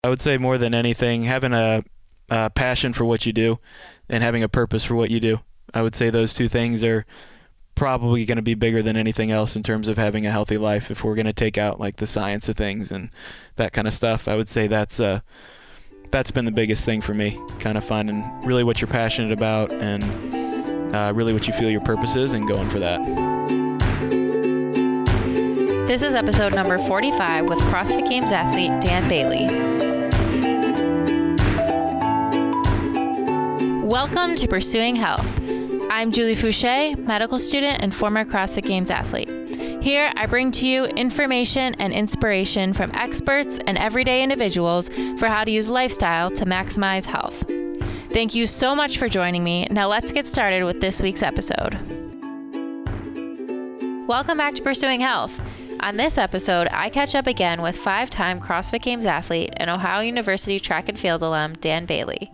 I would say more than anything, having a passion for what you do and having a purpose for what you do. I would say those two things are probably going to be bigger than anything else in terms of having a healthy life. If we're going to take out like the science of things and that kind of stuff, I would say that's been the biggest thing for me, kind of finding really what you're passionate about and really what you feel your purpose is and going for that. This is episode number 45 with CrossFit Games athlete Dan Bailey. Welcome to Pursuing Health. I'm Julie Fouché, medical student and former CrossFit Games athlete. Here, I bring to you information and inspiration from experts and everyday individuals for how to use lifestyle to maximize health. Thank you so much for joining me. Now let's get started with this week's episode. Welcome back to Pursuing Health. On this episode, I catch up again with 5-time CrossFit Games athlete and Ohio University track and field alum, Dan Bailey.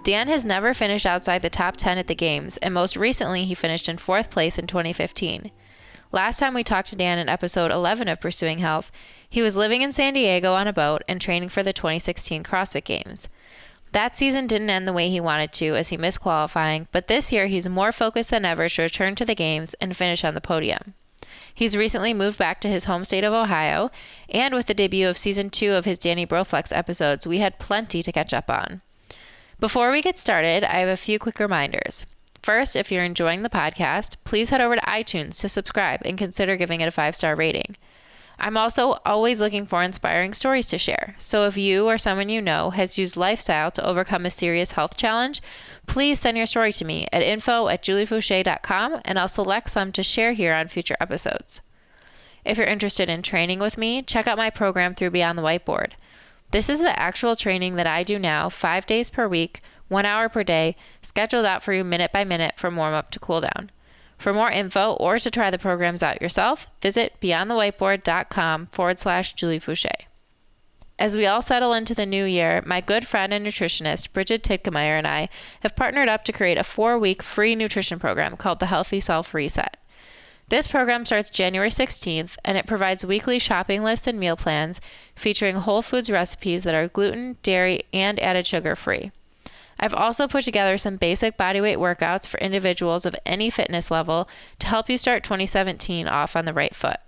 Dan has never finished outside the top 10 at the Games, and most recently he finished in 4th place in 2015. Last time we talked to Dan in episode 11 of Pursuing Health, he was living in San Diego on a boat and training for the 2016 CrossFit Games. That season didn't end the way he wanted to as he missed qualifying, but this year he's more focused than ever to return to the Games and finish on the podium. He's recently moved back to his home state of Ohio, and with the debut of season 2 of his Danny Broflex episodes, we had plenty to catch up on. Before we get started, I have a few quick reminders. First, if you're enjoying the podcast, please head over to iTunes to subscribe and consider giving it a 5-star rating. I'm also always looking for inspiring stories to share, so if you or someone you know has used lifestyle to overcome a serious health challenge, please send your story to me at info@juliefouché.com and I'll select some to share here on future episodes. If you're interested in training with me, check out my program through Beyond the Whiteboard. This is the actual training that I do now, 5 days per week, 1 hour per day, scheduled out for you minute by minute from warm-up to cool-down. For more info or to try the programs out yourself, visit beyondthewhiteboard.com/Julie Fouché. As we all settle into the new year, my good friend and nutritionist, Bridget Tidkemeyer, and I have partnered up to create a 4-week free nutrition program called the Healthy Self Reset. This program starts January 16th, and it provides weekly shopping lists and meal plans featuring whole foods recipes that are gluten, dairy, and added sugar free. I've also put together some basic bodyweight workouts for individuals of any fitness level to help you start 2017 off on the right foot.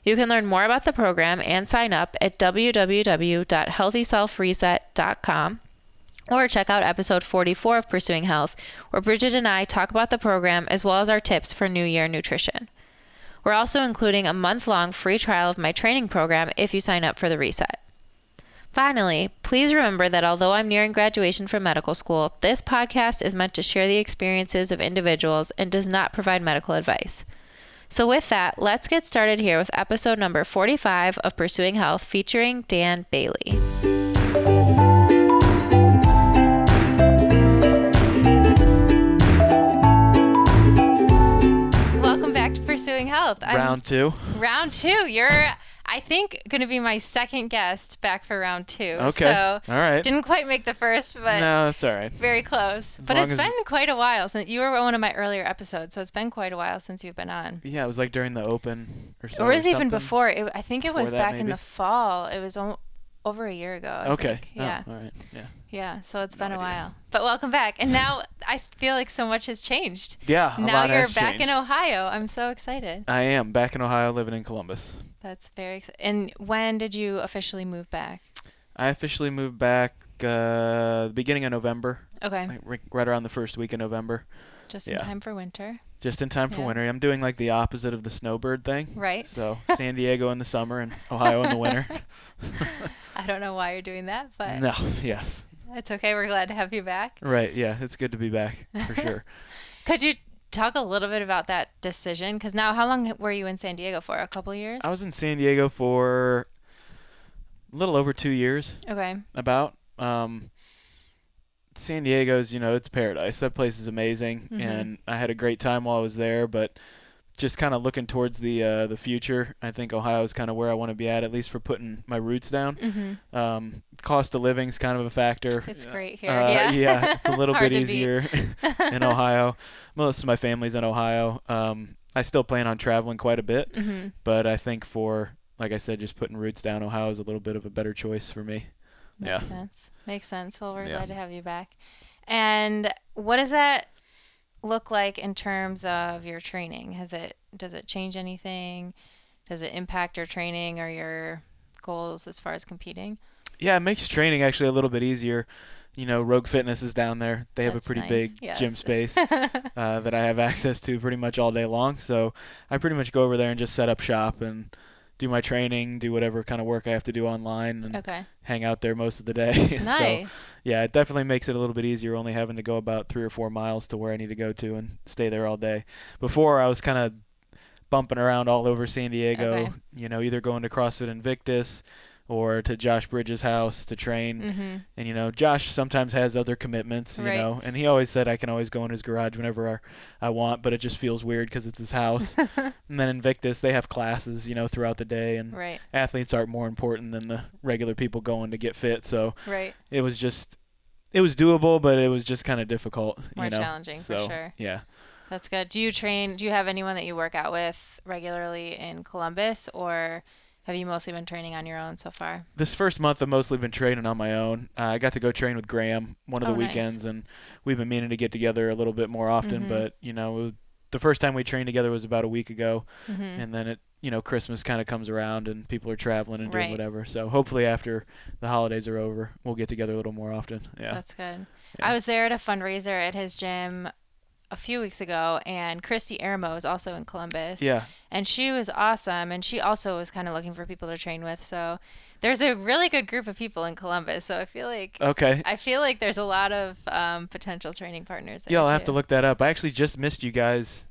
You can learn more about the program and sign up at www.healthyselfreset.com or check out episode 44 of Pursuing Health, where Bridget and I talk about the program as well as our tips for New Year nutrition. We're also including a month-long free trial of my training program if you sign up for the reset. Finally, please remember that although I'm nearing graduation from medical school, this podcast is meant to share the experiences of individuals and does not provide medical advice. So with that, let's get started here with episode number 45 of Pursuing Health featuring Dan Bailey. Welcome back to Pursuing Health. Round 2. Round 2. You're, I think, going to be my second guest back for round 2. Okay. So all right. Didn't quite make the first, but no, that's all right. Very close. But it's been quite a while since you were one of my earlier episodes, so it's been quite a while since you've been on. Yeah, it was like during the open or so. Or it was even before. I think it was back maybe? in the fall. It was over a year ago. I think. Yeah. Oh, all right. Yeah. Yeah, so it's been a while. But welcome back. And now I feel like so much has changed. Yeah, a now lot you're has back changed. in Ohio. I'm so excited. I am back in Ohio, living in Columbus. That's very exciting. And when did you officially move back? I officially moved back the beginning of November. Okay. Like right around the first week of November. Just in time for winter. Just in time for winter. I'm doing like the opposite of the snowbird thing. Right. So San Diego in the summer and Ohio in the winter. I don't know why you're doing that, but no, yeah. It's okay. We're glad to have you back. Right. Yeah, it's good to be back for sure. Could you talk a little bit about that decision? Because now, how long were you in San Diego for? A couple years? I was in San Diego for a little over 2 years. Okay. About. San Diego's, it's paradise. That place is amazing, and I had a great time while I was there, but just kind of looking towards the future, I think Ohio is kind of where I want to be at least for putting my roots down. Cost of living is kind of a factor. It's great here. Yeah. Yeah, it's a little bit easier in Ohio. Most of my family's in Ohio. I still plan on traveling quite a bit, but I think for, like I said, just putting roots down, Ohio is a little bit of a better choice for me. Makes sense. Well, we're glad to have you back. And what does that look like in terms of your training? Does it change anything? Does it impact your training or your goals as far as competing? Yeah, it makes training actually a little bit easier. Rogue Fitness is down there. They have a pretty big gym space that I have access to pretty much all day long. So I pretty much go over there and just set up shop and do my training, do whatever kind of work I have to do online, and hang out there most of the day. Nice. So, yeah, it definitely makes it a little bit easier only having to go about 3 or 4 miles to where I need to go to and stay there all day. Before, I was kind of bumping around all over San Diego, either going to CrossFit Invictus or to Josh Bridges' house to train. And, Josh sometimes has other commitments, and he always said I can always go in his garage whenever I want, but it just feels weird because it's his house. And then Invictus, they have classes, throughout the day, and athletes aren't more important than the regular people going to get fit. So it was doable, but it was just kind of difficult. More challenging, for sure. Yeah. That's good. Do you have anyone that you work out with regularly in Columbus, or have you mostly been training on your own so far? This first month, I've mostly been training on my own. I got to go train with Graham one of the weekends, and we've been meaning to get together a little bit more often. But, the first time we trained together was about a week ago, and then Christmas kind of comes around and people are traveling and doing whatever. So hopefully after the holidays are over, we'll get together a little more often. Yeah. That's good. Yeah. I was there at a fundraiser at his gym a few weeks ago, and Christy Ermo is also in Columbus. Yeah. And she was awesome, and she also was kind of looking for people to train with. So there's a really good group of people in Columbus. So I feel like there's a lot of potential training partners there. Yeah, I'll have to look that up. I actually just missed you guys.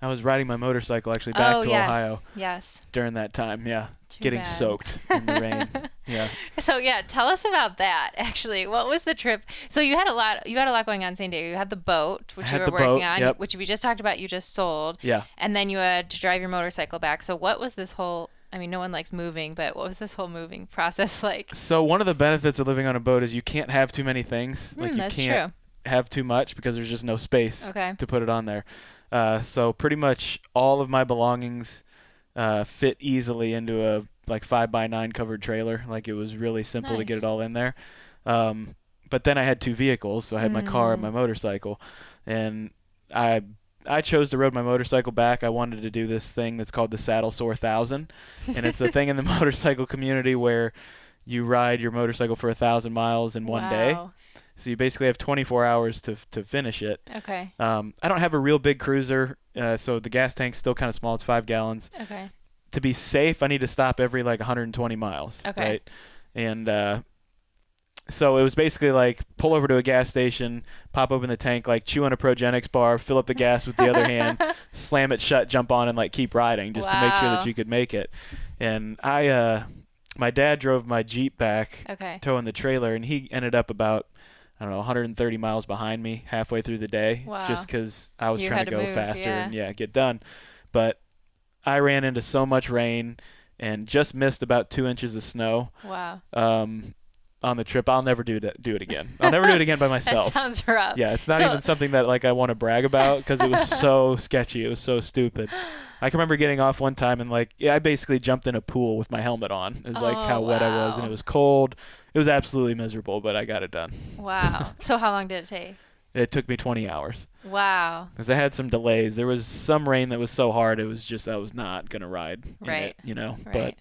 I was riding my motorcycle actually back to Ohio. Yes. During that time, yeah. Getting soaked in the rain. Yeah. So tell us about that. Actually, what was the trip? So you had a lot going on in San Diego. You had the boat, which you were working on, which we just talked about. You just sold. Yeah. And then you had to drive your motorcycle back. So what was this whole? I mean, no one likes moving, but what was this whole moving process like? So one of the benefits of living on a boat is you can't have too many things. Like you can't have too much because there's just no space to put it on there. So pretty much all of my belongings fit easily into a 5x9 covered trailer. Like it was really simple to get it all in there. But then I had 2 vehicles, so I had my car and my motorcycle, and I chose to ride my motorcycle back. I wanted to do this thing that's called the Saddle Sore 1000, and it's a thing in the motorcycle community where you ride your motorcycle for 1,000 miles in one day. So you basically have 24 hours to finish it. Okay. I don't have a real big cruiser, so the gas tank's still kind of small. It's 5 gallons. Okay. To be safe, I need to stop every 120 miles. Okay. Right? And so it was basically pull over to a gas station, pop open the tank, chew on a Progenics bar, fill up the gas with the other hand, slam it shut, jump on, and keep riding just to make sure that you could make it. And my dad drove my Jeep back, towing the trailer, and he ended up about 130 miles behind me halfway through the day, just because I was trying to go faster and get done. But I ran into so much rain and just missed about 2 inches of snow. Wow. On the trip. I'll never do it again. I'll never do it again by myself. That sounds rough. Yeah, it's not even something that I want to brag about because it was so sketchy. It was so stupid. I can remember getting off one time and I basically jumped in a pool with my helmet on. Is how wet I was, and it was cold. It was absolutely miserable, but I got it done. Wow. So how long did it take? It took me 20 hours. Wow. Because I had some delays. There was some rain that was so hard, it was just I was not going to ride in it, Right. But well,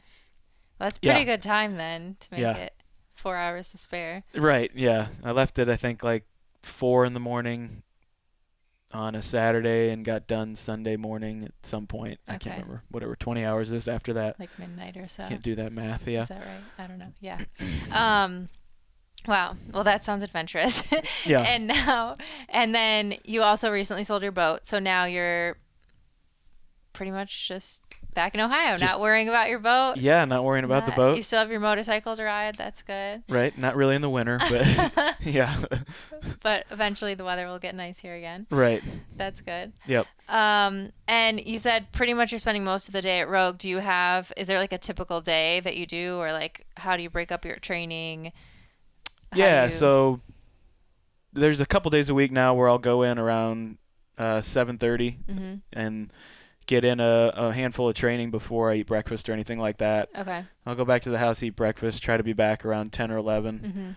that's pretty good time then to make it 4 hours to spare. Right, yeah. I left it, I think, 4 in the morning on a Saturday and got done Sunday morning at some point. I can't remember. Whatever 20 hours is after that. Midnight or so. Can't do that math, yeah. Is that right? I don't know. Yeah. Wow. Well, that sounds adventurous. Yeah. And then you also recently sold your boat. So now you're pretty much just back in Ohio, not worrying about your boat. Yeah, not worrying about the boat. You still have your motorcycle to ride. That's good. Right. Not really in the winter, but yeah. But eventually the weather will get nice here again. Right. That's good. Yep. And you said pretty much you're spending most of the day at Rogue. Is there a typical day that you do, or how do you break up your training? So there's a couple days a week now where I'll go in around 7:30 and get in a handful of training before I eat breakfast or anything like that. Okay. I'll go back to the house, eat breakfast, try to be back around 10 or 11.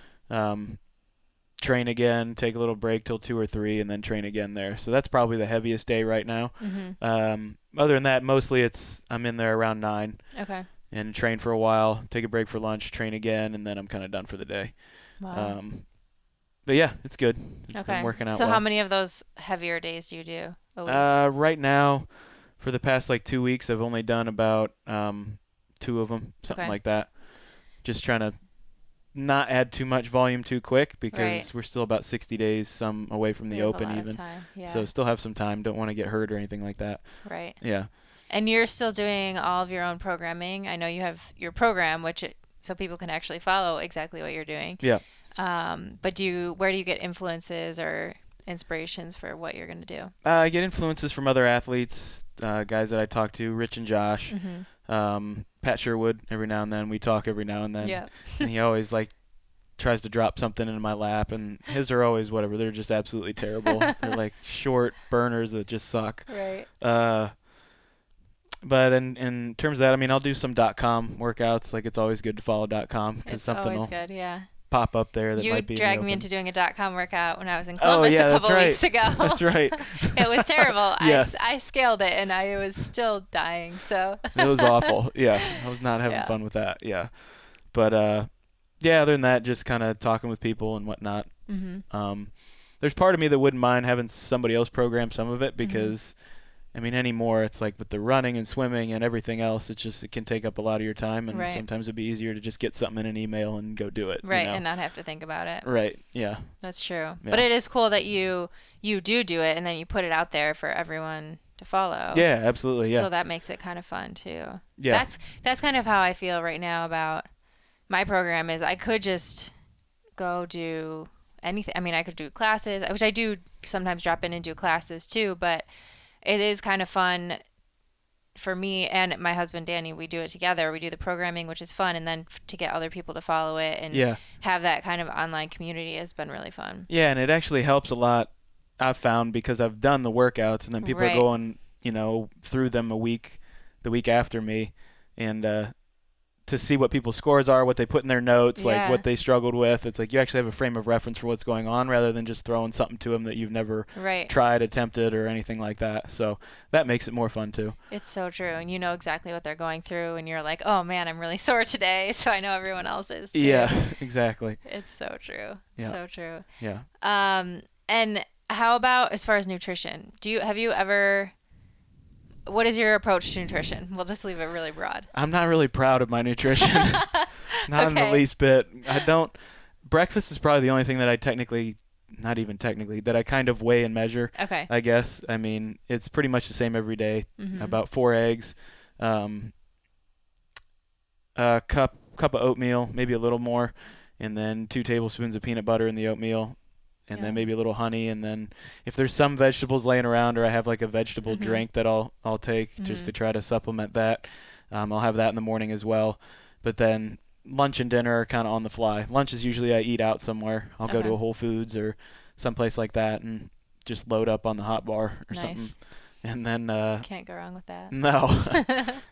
Train again, take a little break till 2 or 3, and then train again there. So that's probably the heaviest day right now. Other than that, mostly I'm in there around 9. Okay. And train for a while, take a break for lunch, train again, and then I'm kind of done for the day. Wow. But yeah, it's good. It's been Okay. working out So well. how many of those heavier days do you do a week? Right now, for the past 2 weeks, I've only done about 2 of them, something like that. Just trying to not add too much volume too quick because we're still about 60 days some away from the open even. So still have some time. Don't want to get hurt or anything like that. Right. Yeah. And you're still doing all of your own programming. I know you have your program, so people can actually follow exactly what you're doing. Yeah. But where do you get influences or inspirations for what you're going to do? I get influences from other athletes, guys that I talk to, Rich and Josh, Pat Sherwood. Every now and then we talk every now and then. Yeah. And he always tries to drop something into my lap, and his are always whatever. They're just absolutely terrible. They're short burners that just suck. Right. But in terms of that, I mean, I'll do some .com workouts. It's always good to follow .com because something will good, yeah. pop up there that might be. You dragged me into doing a .com workout when I was in Columbus a couple weeks ago. That's right. It was terrible. Yes. I scaled it and I was still dying. So it was awful. Yeah, I was not having fun with that. Yeah, but other than that, just kind of talking with people and whatnot. There's part of me that wouldn't mind having somebody else program some of it because. I mean, anymore, it's with the running and swimming and everything else, it can take up a lot of your time, and sometimes it'd be easier to just get something in an email and go do it. Right, and not have to think about it. Right, yeah. That's true. Yeah. But it is cool that you do it, and then you put it out there for everyone to follow. Yeah, absolutely, yeah. So that makes it kind of fun, too. Yeah. That's kind of how I feel right now about my program is I could just go do anything. I mean, I could do classes, which I do sometimes drop in and do classes, too, but it is kind of fun for me and my husband, Danny. We do it together. We do the programming, which is fun. And then to get other people to follow it and have that kind of online community has been really fun. Yeah, and it actually helps a lot, I've found, because I've done the workouts and then people are going, through them the week after me. And to see what people's scores are, what they put in their notes, what they struggled with. It's you actually have a frame of reference for what's going on rather than just throwing something to them that you've never tried, attempted, or anything like that. So that makes it more fun too. It's so true. And you know exactly what they're going through and you're like, oh man, I'm really sore today. So I know everyone else is too. Yeah, exactly. It's so true. Yeah. So true. Yeah. And how about as far as nutrition? What is your approach to nutrition? We'll just leave it really broad. I'm not really proud of my nutrition. Not in the least bit. Breakfast is probably the only thing that not even technically, that I kind of weigh and measure. Okay. I guess. I mean, it's pretty much the same every day. About 4 eggs, a cup of oatmeal, maybe a little more, and then 2 tablespoons of peanut butter in the oatmeal. And then maybe a little honey, and then if there's some vegetables laying around, or I have a vegetable drink that I'll take just to try to supplement that, I'll have that in the morning as well. But then lunch and dinner are kind of on the fly. Lunch is usually I eat out somewhere. I'll go to a Whole Foods or someplace like that and just load up on the hot bar or something. And then can't go wrong with that. No.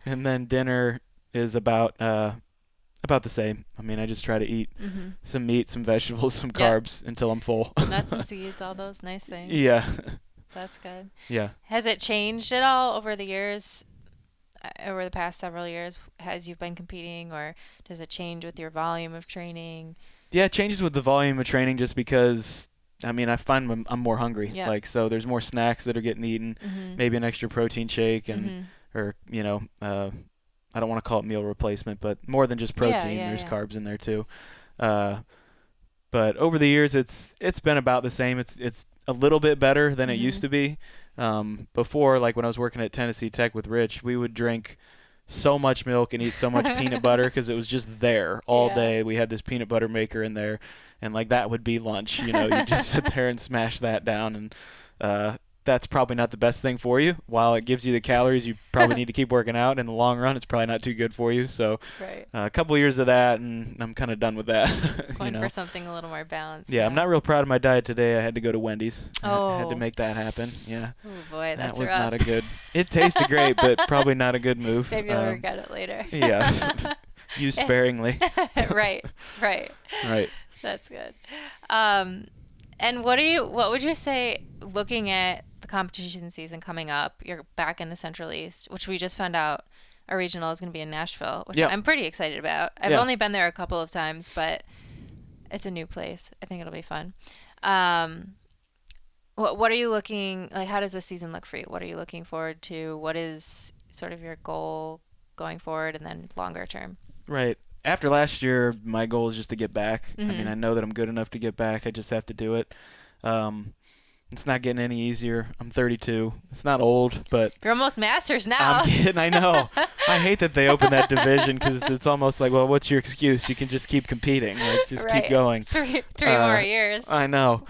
And then dinner is about the same. I mean, I just try to eat some meat, some vegetables, some carbs until I'm full. Nuts and seeds, all those nice things. Yeah. That's good. Yeah. Has it changed at all over the years, over the past several years, as you've been competing, or does it change with your volume of training? Yeah, it changes with the volume of training just because, I mean, I find I'm more hungry. Yep. So there's more snacks that are getting eaten, maybe an extra protein shake or, I don't want to call it meal replacement, but more than just protein. There's carbs in there too. But over the years, it's been about the same. It's a little bit better than it used to be. Before, when I was working at Tennessee Tech with Rich, we would drink so much milk and eat so much peanut butter because it was just there all day. We had this peanut butter maker in there, and that would be lunch. You just sit there and smash that down, and that's probably not the best thing for you. While it gives you the calories, you probably need to keep working out. In the long run, it's probably not too good for you. So Right. a couple years of that, and I'm kind of done with that. Going for something a little more balanced. Yeah, I'm not real proud of my diet today. I had to go to Wendy's. Oh. I had to make that happen. Yeah. Oh boy, that's that was rough. not a good. It tasted great, but probably not a good move. Maybe you'll regret it later. Yeah. Use sparingly. Right. Right. That's good. And what would you say, looking at the competition season coming up, you're back in the Central East, which we just found out our regional is going to be in Nashville, which I'm pretty excited about. I've only been there a couple of times, but it's a new place. I think it'll be fun. What are you looking, like, how does this season look for you? What are you looking forward to? What is sort of your goal going forward and then longer term? Right. After last year, my goal is just to get back. Mm-hmm. I mean, I know that I'm good enough to get back. I just have to do it. It's not getting any easier. I'm 32. It's not old, but you're almost masters now. I'm kidding. I know. I hate that they open that division because it's almost like, well, what's your excuse? You can just keep competing. Like, just keep going. Three more years. I know.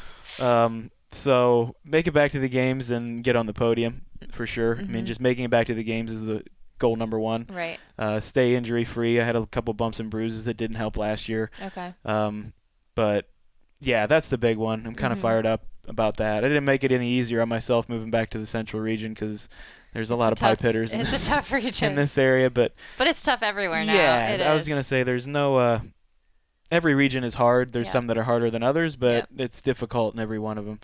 So make it back to the games and get on the podium for sure. Mm-hmm. I mean, just making it back to the games is the goal number one. Right. Stay injury free. I had a couple bumps and bruises that didn't help last year. Okay. But yeah, that's the big one. I'm kind of fired up about that. I didn't make it any easier on myself moving back to the Central region because there's a lot of pipe hitters it's a tough region in this area. But it's tough everywhere now. Yeah, I was going to say there's no every region is hard. There's some that are harder than others, but it's difficult in every one of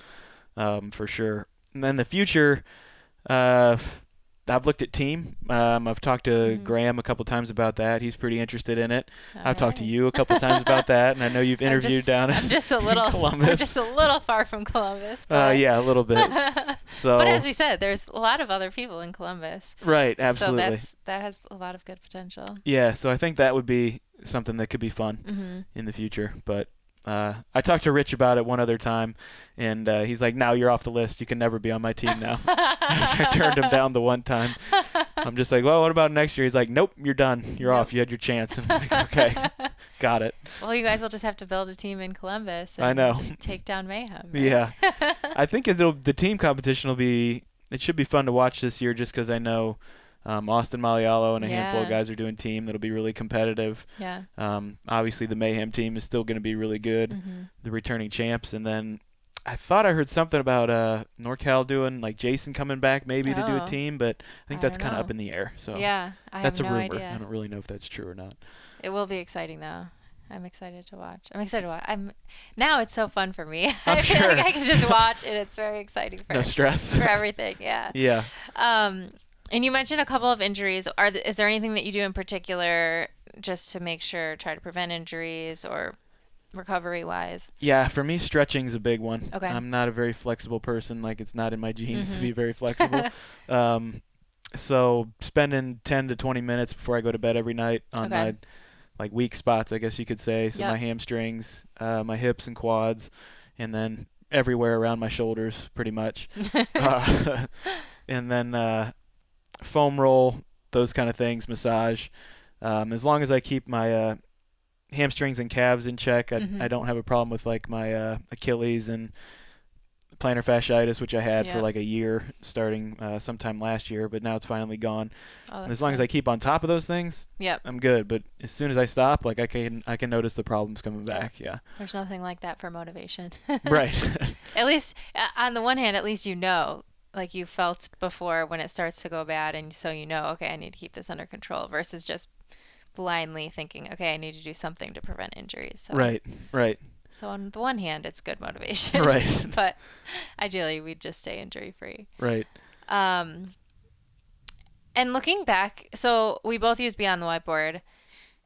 them for sure. And then the future, I've looked at team. I've talked to Graham a couple times about that. He's pretty interested in it. I've talked to you a couple times about that, and I know you've interviewed down in Columbus. I'm just a little far from Columbus. But yeah, a little bit. So, but as we said, there's a lot of other people in Columbus. Right, absolutely. So that has a lot of good potential. Yeah, so I think that would be something that could be fun in the future. But I talked to Rich about it one other time, and he's like, "Now you're off the list. You can never be on my team now." I turned him down the one time. I'm just like, "Well, what about next year?" He's like, "Nope, you're done. You're off. You had your chance." I'm like, "Okay, got it." Well, you guys will just have to build a team in Columbus. And I know. Just take down Mayhem. Right? Yeah, I think the team competition it should be fun to watch this year, just because I know Austin Malialo and a handful of guys are doing team that'll be really competitive. Yeah. Obviously, the Mayhem team is still going to be really good. The returning champs, and then I thought I heard something about NorCal doing like Jason coming back maybe to do a team, but I think that's kind of up in the air. So yeah, that's have no a rumor. idea. I don't really know if that's true or not. It will be exciting though. I'm excited to watch. Now it's so fun for me. I'm I feel sure. like I can just watch, and it's very exciting for No stress for everything. Yeah. Yeah. And you mentioned a couple of injuries. Is there anything that you do in particular just to make sure, try to prevent injuries or recovery-wise? Yeah, for me, stretching's a big one. Okay. I'm not a very flexible person. Like, it's not in my genes to be very flexible. So spending 10 to 20 minutes before I go to bed every night on my like weak spots, I guess you could say. So my hamstrings, my hips and quads, and then everywhere around my shoulders, pretty much. And then foam roll, those kind of things, massage. As long as I keep my hamstrings and calves in check, I don't have a problem with like my Achilles and plantar fasciitis, which I had for like a year starting sometime last year, but now it's finally gone. And as long as I keep on top of those things, I'm good. But as soon as I stop, like I can notice the problems coming back. Yeah. There's nothing like that for motivation. Right. At least on the one hand, at least like you felt before when it starts to go bad, and so okay, I need to keep this under control versus just blindly thinking, okay, I need to do something to prevent injuries. So. Right. So on the one hand, it's good motivation. Right. But ideally, we'd just stay injury-free. Right. And looking back, so we both use Beyond the Whiteboard.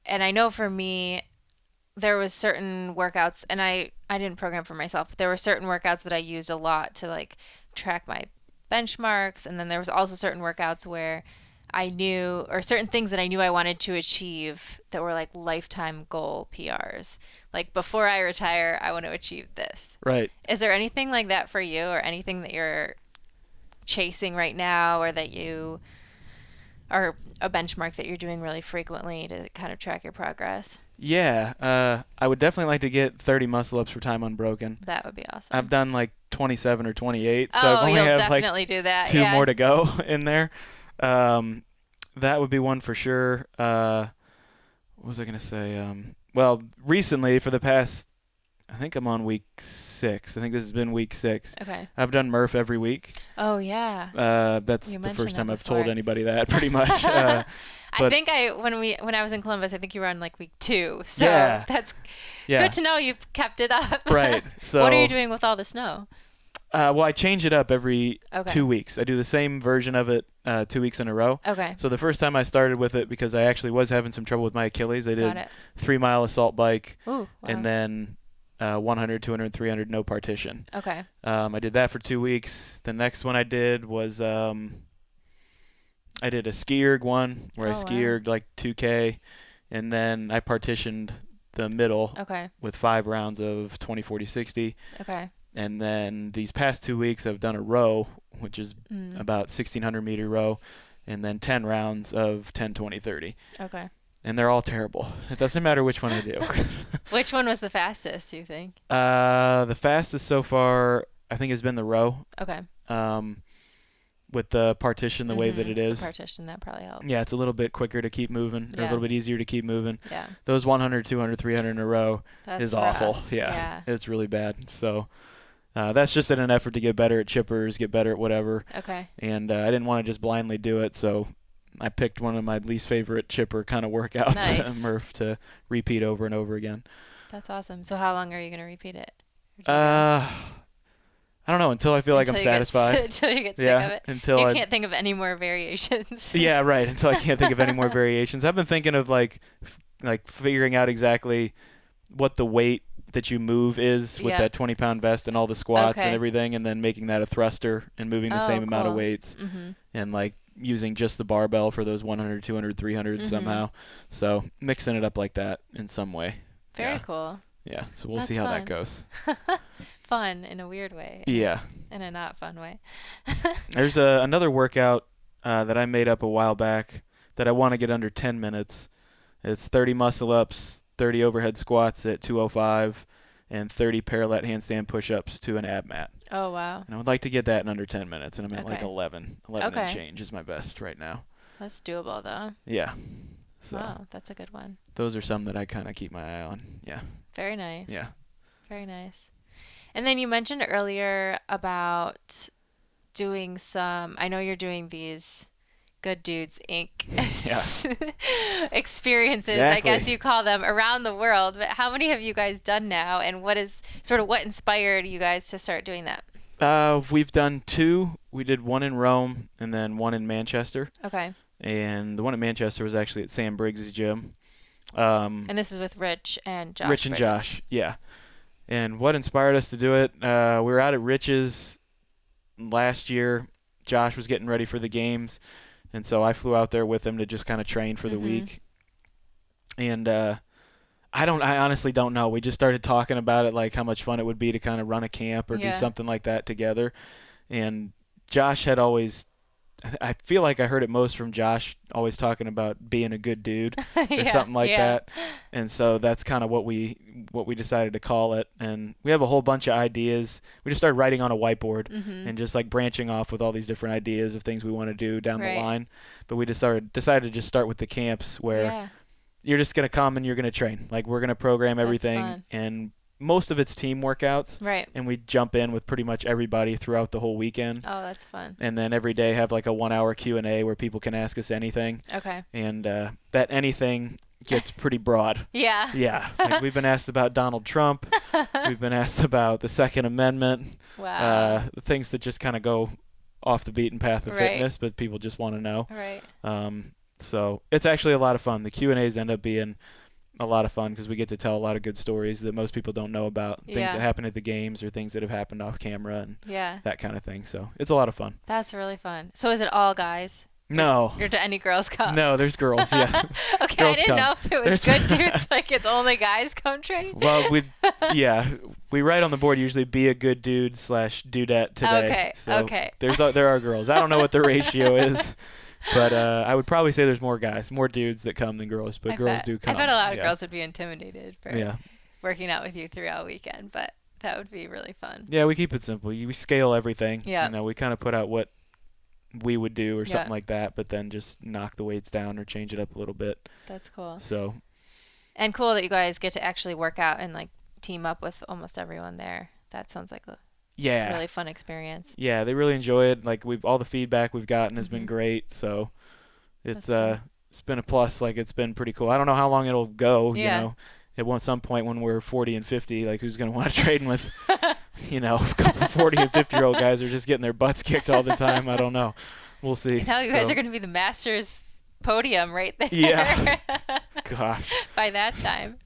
And I know for me, there was certain workouts, and I didn't program for myself, but there were certain workouts that I used a lot to like track my benchmarks. And then there was also certain workouts where I knew, or certain things that I knew I wanted to achieve that were like lifetime goal PRs. Like before I retire, I want to achieve this. Right. Is there anything like that for you, or anything that you're chasing right now, or that you or a benchmark that you're doing really frequently to kind of track your progress? Yeah, I would definitely like to get 30 muscle ups for time unbroken. That would be awesome. I've done like 27 or 28, so Oh, I've only you'll have definitely like do that. 2 Yeah. more to go in there. That would be one for sure. What was I gonna say? Well, recently for the past, I think I'm on week 6. I think this has been week 6. Okay. I've done Murph every week. Oh, yeah. That's You the mentioned first time that I've told before. anybody that, pretty much. I think when I was in Columbus, I think you were on like week 2. So Yeah. that's Yeah. good to know you've kept it up. Right. So what are you doing with all the snow? Well, I change it up every Okay. 2 weeks. I do the same version of it 2 weeks in a row. Okay. So the first time I started with it, because I actually was having some trouble with my Achilles, I Got did it. 3-mile assault bike, Ooh, wow. and then 100, 200, 300 no partition. Okay. I did that for 2 weeks. The next one I did was I did a ski erg one where I Oh, ski erged like 2K, and then I partitioned the middle Okay. with 5 rounds of 20, 40, 60. Okay. And then these past 2 weeks I've done a row, which is Mm. about 1,600 meter row, and then 10 rounds of 10, 20, 30. Okay. And they're all terrible. It doesn't matter which one I do. Which one was the fastest, you think? The fastest so far, I think, has been the row. Okay. With the partition the way that it is. The partition, that probably helps. Yeah, it's a little bit quicker to keep moving, or a Yeah. little bit easier to keep moving. Yeah. Those 100, 200, 300 in a row That's is rough. awful. Yeah, Yeah. it's really bad. So that's just in an effort to get better at chippers, get better at whatever. Okay. And I didn't want to just blindly do it, so I picked one of my least favorite chipper kind of workouts, Nice. Murph, to repeat over and over again. That's awesome. So how long are you going to repeat it? I don't know, until I feel like I'm satisfied. Until you get sick Yeah, of it. until you I can't think of any more variations. Yeah, right. Until I can't think of any more variations. I've been thinking of like figuring out exactly what the weight that you move is with Yeah. that 20-pound vest and all the squats Okay. and everything, and then making that a thruster and moving the same amount of cool. weights, Mm-hmm. and like using just the barbell for those 100, 200, 300 somehow. So mixing it up like that in some way. Very Yeah. cool. Yeah. So we'll That's see how fun. that goes. Fun in a weird way. Yeah. In a not fun way. There's another workout that I made up a while back that I want to get under 10 minutes. It's 30 muscle ups, 30 overhead squats at 205, and 30 parallel handstand push-ups to an ab mat. Oh, wow. And I would like to get that in under 10 minutes, and I'm at like Okay. 11 and Okay. change is my best right now. That's doable, though. Yeah. So Wow, that's a good one. those are some that I kind of keep my eye on. Yeah. Very nice. Yeah. Very nice. And then you mentioned earlier about doing some, I know you're doing these Good Dudes Inc. experiences, Exactly. I guess you call them, around the world. But how many have you guys done now? And what inspired you guys to start doing that? We've done 2. We did one in Rome and then one in Manchester. Okay. And the one in Manchester was actually at Sam Briggs' gym. And this is with Rich and Josh. Rich and Bridges. Josh, yeah. And what inspired us to do it? We were out at Rich's last year. Josh was getting ready for the games, and so I flew out there with him to just kind of train for the week. And I honestly don't know. We just started talking about it, like how much fun it would be to kind of run a camp or do something like that together. And Josh had always, I feel like I heard it most from Josh, always talking about being a good dude or something like that. And so that's kind of what we decided to call it. And we have a whole bunch of ideas. We just started writing on a whiteboard and just like branching off with all these different ideas of things we want to do down the line. But we decided to just start with the camps where you're just going to come and you're going to train. Like we're going to program everything, and most of it's team workouts. Right. And we jump in with pretty much everybody throughout the whole weekend. Oh, that's fun. And then every day have like a 1-hour Q&A where people can ask us anything. Okay. And that anything gets pretty broad. Yeah. Yeah. Like we've been asked about Donald Trump. We've been asked about the Second Amendment. Wow. The things that just kind of go off the beaten path of fitness, but people just want to know. Right. So it's actually a lot of fun. The Q&As end up being a lot of fun because we get to tell a lot of good stories that most people don't know about, things that happen at the games or things that have happened off camera and that kind of thing. So it's a lot of fun. That's really fun. So is it all guys? No. Or do any girls come? No, there's girls, yeah. Okay, Girls I didn't come. know if it was good dudes, like it's only guys come train. Well, we write on the board usually be a good dude / dudette today. Okay, So okay. there are girls. I don't know what the ratio is But I would probably say there's more dudes that come than girls, but girls do come. I bet a lot of girls would be intimidated for Yeah. working out with you throughout weekend, but that would be really fun. Yeah, we keep it simple. We scale everything. Yeah. You know, we kind of put out what we would do or Yeah. something like that, but then just knock the weights down or change it up a little bit. That's cool. So. And cool that you guys get to actually work out and like team up with almost everyone there. That sounds like a really fun experience. Yeah, they really enjoy it. Like all the feedback we've gotten has been great. So it's been a plus. Like it's been pretty cool. I don't know how long it'll go. Yeah. You know, at some point when we're 40 and 50, like who's gonna want to train with, you know, a couple 40 and 50-year-old guys who are just getting their butts kicked all the time. I don't know. We'll see. Now you guys are gonna be the Masters podium right there. Yeah. Gosh. By that time.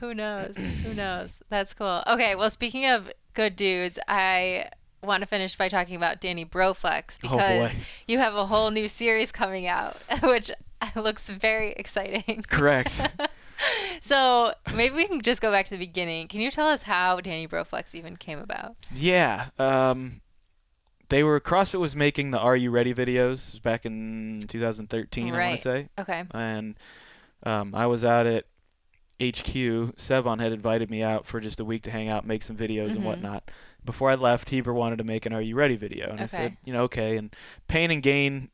Who knows? Who knows? That's cool. Okay, well, speaking of good dudes, I want to finish by talking about Danny Broflex because you have a whole new series coming out, which looks very exciting. Correct. So maybe we can just go back to the beginning. Can you tell us how Danny Broflex even came about? Yeah. CrossFit was making the Are You Ready videos back in 2013, I want to say. Okay. And I was out at HQ. Sevon had invited me out for just a week to hang out, make some videos and whatnot. Before I left, Heber wanted to make an Are You Ready video. And I said, okay. And Pain and Gain,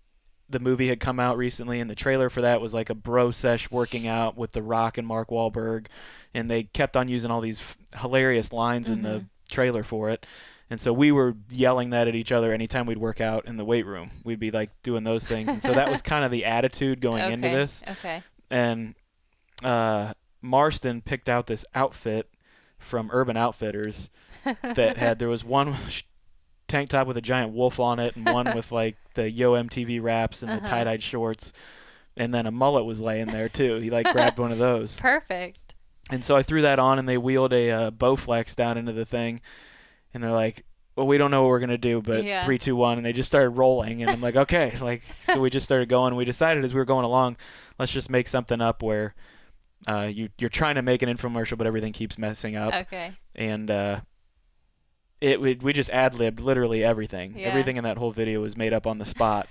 the movie, had come out recently, and the trailer for that was like a bro sesh working out with The Rock and Mark Wahlberg. And they kept on using all these hilarious lines in the trailer for it. And so we were yelling that at each other anytime we'd work out in the weight room. We'd be like doing those things. And so that was kind of the attitude going into this. Okay. And Marston picked out this outfit from Urban Outfitters there was one tank top with a giant wolf on it and one with like the Yo MTV wraps and the tie-dyed shorts. And then a mullet was laying there too. He like grabbed one of those. Perfect. And so I threw that on and they wheeled a Broflex down into the thing. And they're like, well, we don't know what we're going to do, but 3, 2, 1. And they just started rolling. And I'm like, okay. So we just started going. We decided as we were going along, let's just make something up where you're trying to make an infomercial, but everything keeps messing up. Okay. And we just ad-libbed literally everything. Yeah. Everything in that whole video was made up on the spot.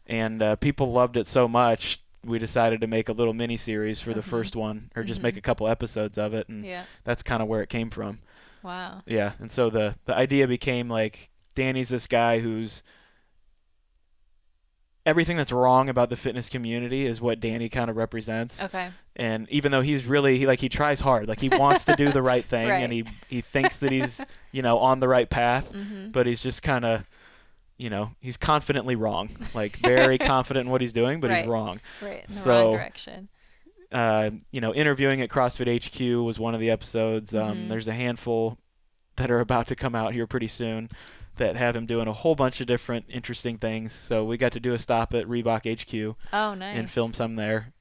And people loved it so much, we decided to make a little mini-series for the first one, or just make a couple episodes of it. And that's kind of where it came from. Wow. Yeah, and so the idea became like Danny's this guy who's everything that's wrong about the fitness community is what Danny kind of represents. Okay. And even though he's really he tries hard, like he wants to do the right thing and he thinks that he's, on the right path, but he's just kind of he's confidently wrong. Like very confident in what he's doing, but he's wrong. Right. In the wrong direction. Interviewing at CrossFit HQ was one of the episodes. There's a handful that are about to come out here pretty soon that have him doing a whole bunch of different interesting things. So we got to do a stop at Reebok HQ. Oh, nice. And film some there.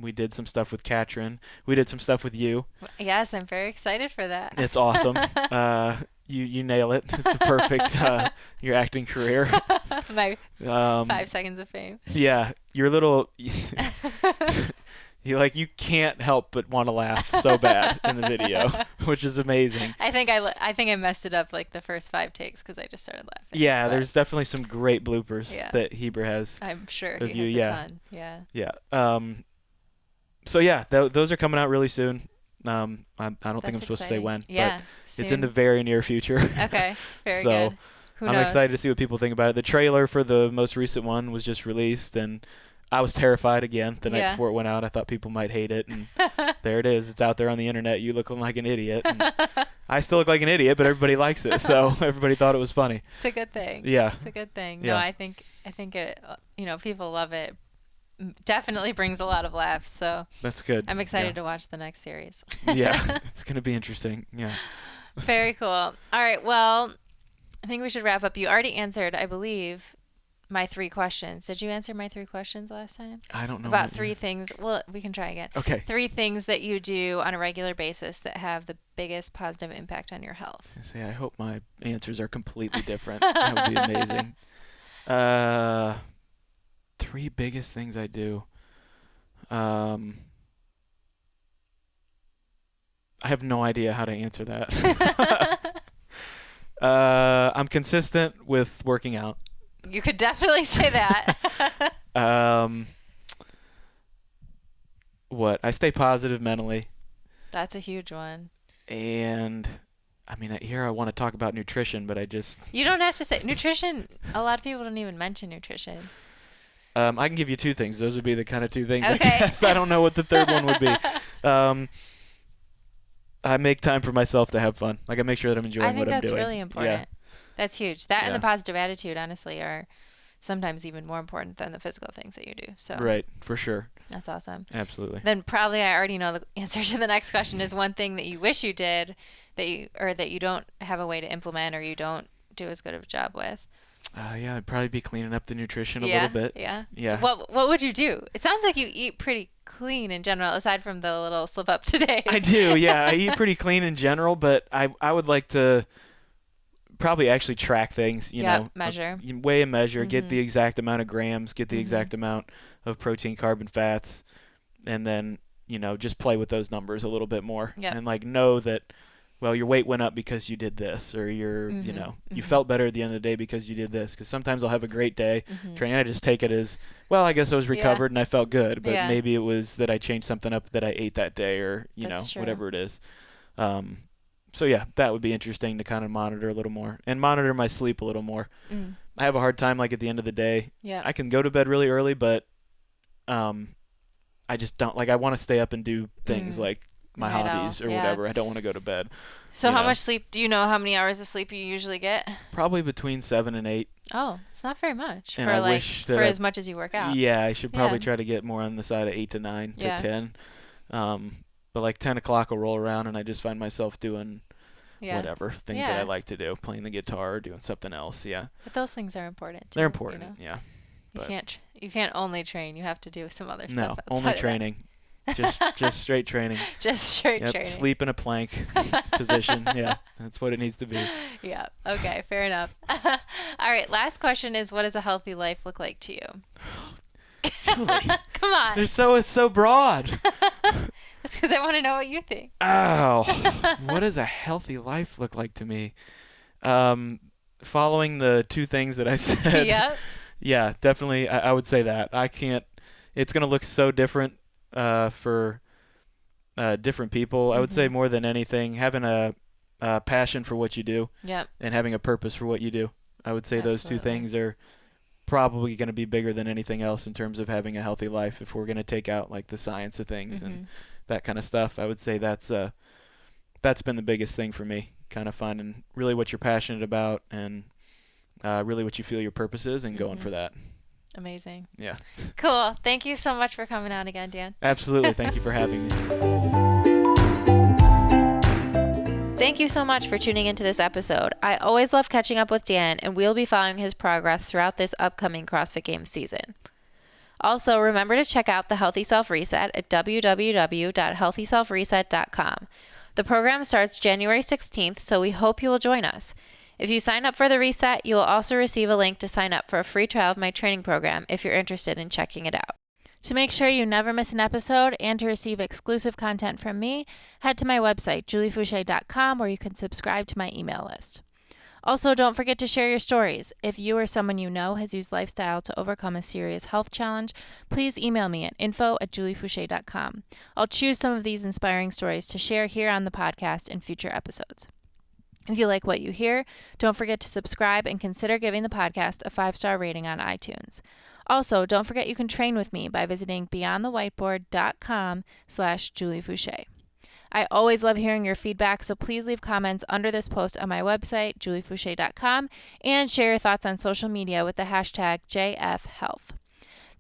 We did some stuff with Katrin. We did some stuff with you. Yes, I'm very excited for that. It's awesome. You nail it. It's a perfect your acting career. My 5 seconds of fame. Yeah, your little. You can't help but want to laugh so bad in the video, which is amazing. I think I messed it up like the first 5 takes because I just started laughing. Yeah, there's definitely some great bloopers that Heber has. I'm sure he has a ton. Yeah. Yeah. So yeah, those are coming out really soon. I don't think I'm supposed to say when. Yeah. But soon. it's in the very near future. Okay. Very good. Who knows? I'm excited to see what people think about it. The trailer for the most recent one was just released, and I was terrified again the night before it went out. I thought people might hate it, and there it is. It's out there on the internet. You look like an idiot. And I still look like an idiot, but everybody likes it, so everybody thought it was funny. It's a good thing. Yeah. It's a good thing. Yeah. No, I think it. People love it. Definitely brings a lot of laughs. So that's good. I'm excited to watch the next series. Yeah, it's gonna be interesting. Yeah. Very cool. All right. Well, I think we should wrap up. You already answered, I believe, my 3 questions. Did you answer my 3 questions last time? I don't know. About 3 things. Well, we can try again. Okay. 3 things that you do on a regular basis that have the biggest positive impact on your health. I hope my answers are completely different. That would be amazing. 3 biggest things I do. I have no idea how to answer that. I'm consistent with working out. You could definitely say that. What? I stay positive mentally. That's a huge one. And I mean, here I want to talk about nutrition, but You don't have to say nutrition. A lot of people don't even mention nutrition. I can give you two things. Those would be the kind of two things. Okay. I guess. I don't know what the third one would be. I make time for myself to have fun. Like I make sure that I'm enjoying what I'm doing. I think that's really important. Yeah. That's huge. That and the positive attitude, honestly, are sometimes even more important than the physical things that you do. So Right, for sure. That's awesome. Absolutely. Then probably I already know the answer to the next question is one thing that you wish you did that you don't have a way to implement or you don't do as good of a job with. Yeah, I'd probably be cleaning up the nutrition a little bit. Yeah. Yeah. So what would you do? It sounds like you eat pretty clean in general, aside from the little slip up today. I do, yeah. I eat pretty clean in general, but I would like to probably actually track things, you know. Measure. Weigh and measure, get the exact amount of grams, get the exact amount of protein, carb, and fats, and then, you know, just play with those numbers a little bit more. Yep. And like know that, well, your weight went up because you did this, or you know, you felt better at the end of the day because you did this. Because sometimes I'll have a great day training. I just take it as, well, I guess I was recovered and I felt good, but maybe it was that I changed something up that I ate that day, or That's true. whatever it is. So yeah, that would be interesting to kind of monitor a little more and monitor my sleep a little more. I have a hard time, like at the end of the day. Yeah. I can go to bed really early, but I just don't, like, I want to stay up and do things like my hobbies or whatever. I don't want to go to bed. So how much sleep, do you know how many hours of sleep you usually get? Probably between 7 and 8. Oh, it's not very much And for I wish that as much as you work out. Yeah, I should probably try to get more on the side of 8 to 9 to 10. But like 10 o'clock will roll around and I just find myself doing whatever things that I like to do, playing the guitar or doing something else. Yeah. But those things are important too. They're important. You know? Yeah. But you can't only train. You have to do some other stuff. No, only training. Just straight training. Just straight training. Sleep in a plank position. Yeah, that's what it needs to be. Yeah. Okay. Fair enough. All right. Last question is, what does a healthy life look like to you? Julie, come on. It's so broad. That's because I want to know what you think. Oh, what does a healthy life look like to me? Following the two things that I said. Yep. Yeah, definitely. I would say that. I can't. It's gonna look so different for different people. I would say more than anything, having a passion for what you do. Yep. And having a purpose for what you do. I would say those two things are probably going to be bigger than anything else in terms of having a healthy life. If we're going to take out like the science of things and that kind of stuff, I would say that's been the biggest thing for me. Kind of finding really what you're passionate about and really what you feel your purpose is and going for that. Amazing. Yeah. Cool. Thank you so much for coming on again, Dan. Absolutely. Thank you for having me. Thank you so much for tuning into this episode. I always love catching up with Dan, and we'll be following his progress throughout this upcoming CrossFit Games season. Also, remember to check out the Healthy Self Reset at www.healthyselfreset.com. The program starts January 16th, so we hope you will join us. If you sign up for the reset, you will also receive a link to sign up for a free trial of my training program if you're interested in checking it out. To make sure you never miss an episode and to receive exclusive content from me, head to my website, juliefoucher.com, where you can subscribe to my email list. Also, don't forget to share your stories. If you or someone you know has used lifestyle to overcome a serious health challenge, please email me at info@juliefoucher.com. I'll choose some of these inspiring stories to share here on the podcast in future episodes. If you like what you hear, don't forget to subscribe and consider giving the podcast a 5-star rating on iTunes. Also, don't forget you can train with me by visiting beyondthewhiteboard.com/juliefoucher. I always love hearing your feedback, so please leave comments under this post on my website, juliefoucher.com, and share your thoughts on social media with the hashtag JFHealth.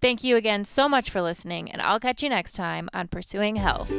Thank you again so much for listening, and I'll catch you next time on Pursuing Health.